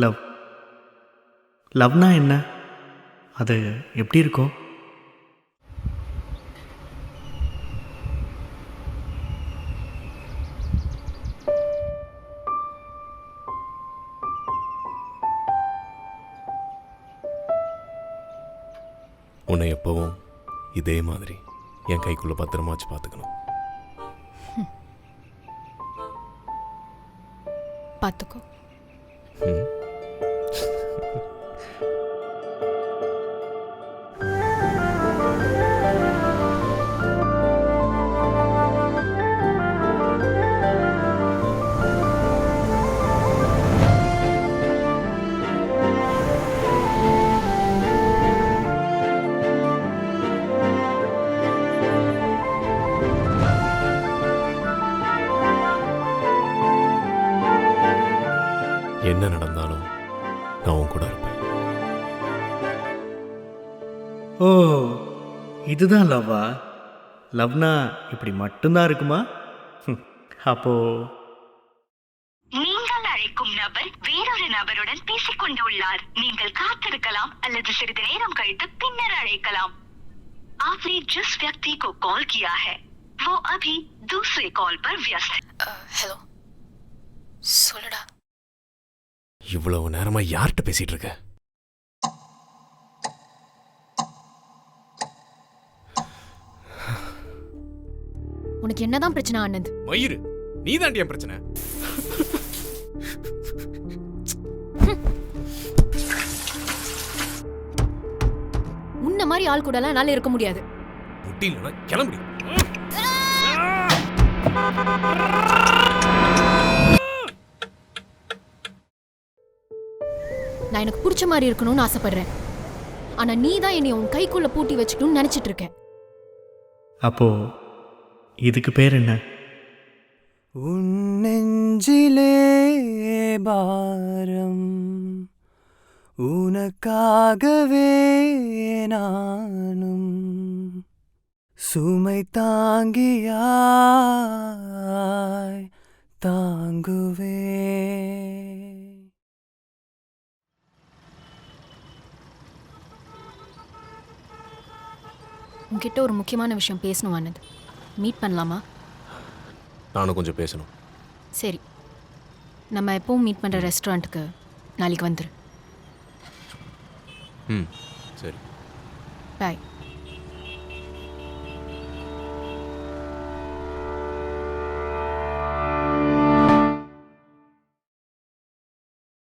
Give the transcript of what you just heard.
Love லவ்னா என்ன? அது எப்படி இருக்கும்? உன்னை எப்பவும் இதே மாதிரி என் கைக்குள்ள பத்திரமா வச்சு பார்த்துக்கணும். பார்த்துக்கோ. என்ன நடந்தாலும் நான் உன் கூட இருப்பேன். ஓ, இதுதான் லவ்வா? லவ்னா இப்படி மட்டும்தான் இருக்குமா? அப்போ நீங்கள் அழைக்கும் நபர் வேறொரு நபருடன் பேசிக் கொண்டுள்ளார். நீங்கள் காத்திருக்கலாம் அல்லது சிறிது நேரம் கழித்து பின்னர் அழைக்கலாம். आपने जिस व्यक्ति को कॉल किया है वो अभी दूसरे कॉल पर व्यस्त है. ஹலோ, சொல்லுடா. இவ்வளவு நேரமா யார்கிட்ட பேசிட்டு இருக்க? உனக்கு என்னதான் பிரச்சனை ஆனந்த்? மயிறு, நீ தாண்டி என் பிரச்சனை. உன்ன மாதிரி ஆள் கூட எல்லாம் என்னால இருக்க முடியாது. முடியலன்னா கிளம்பி. நான் எனக்கு பிடிச்ச மாதிரி இருக்கணும்னு ஆசைப்படுறேன். ஆனா நீ தான் என்னை உன் கைக்குள்ள பூட்டி வச்சுக்கணும்னு நினைச்சிட்டு இருக்க. அப்போ இதுக்கு பேர் என்ன? உன் நெஞ்சிலே பாரம் உனக்காகவே நானும் சுமை தாங்கியாய் தாங்குவே. உன்கிட்ட ஒரு முக்கியமான விஷயம் பேசணும் ஆனந்த். மீட் பண்ணலாமா? நானும் கொஞ்சம் பேசணும். சரி, நம்ம எப்பவும் மீட் பண்ணுற ரெஸ்டாரண்ட்டுக்கு நாளைக்கு வந்துரு. சரி. பாய்.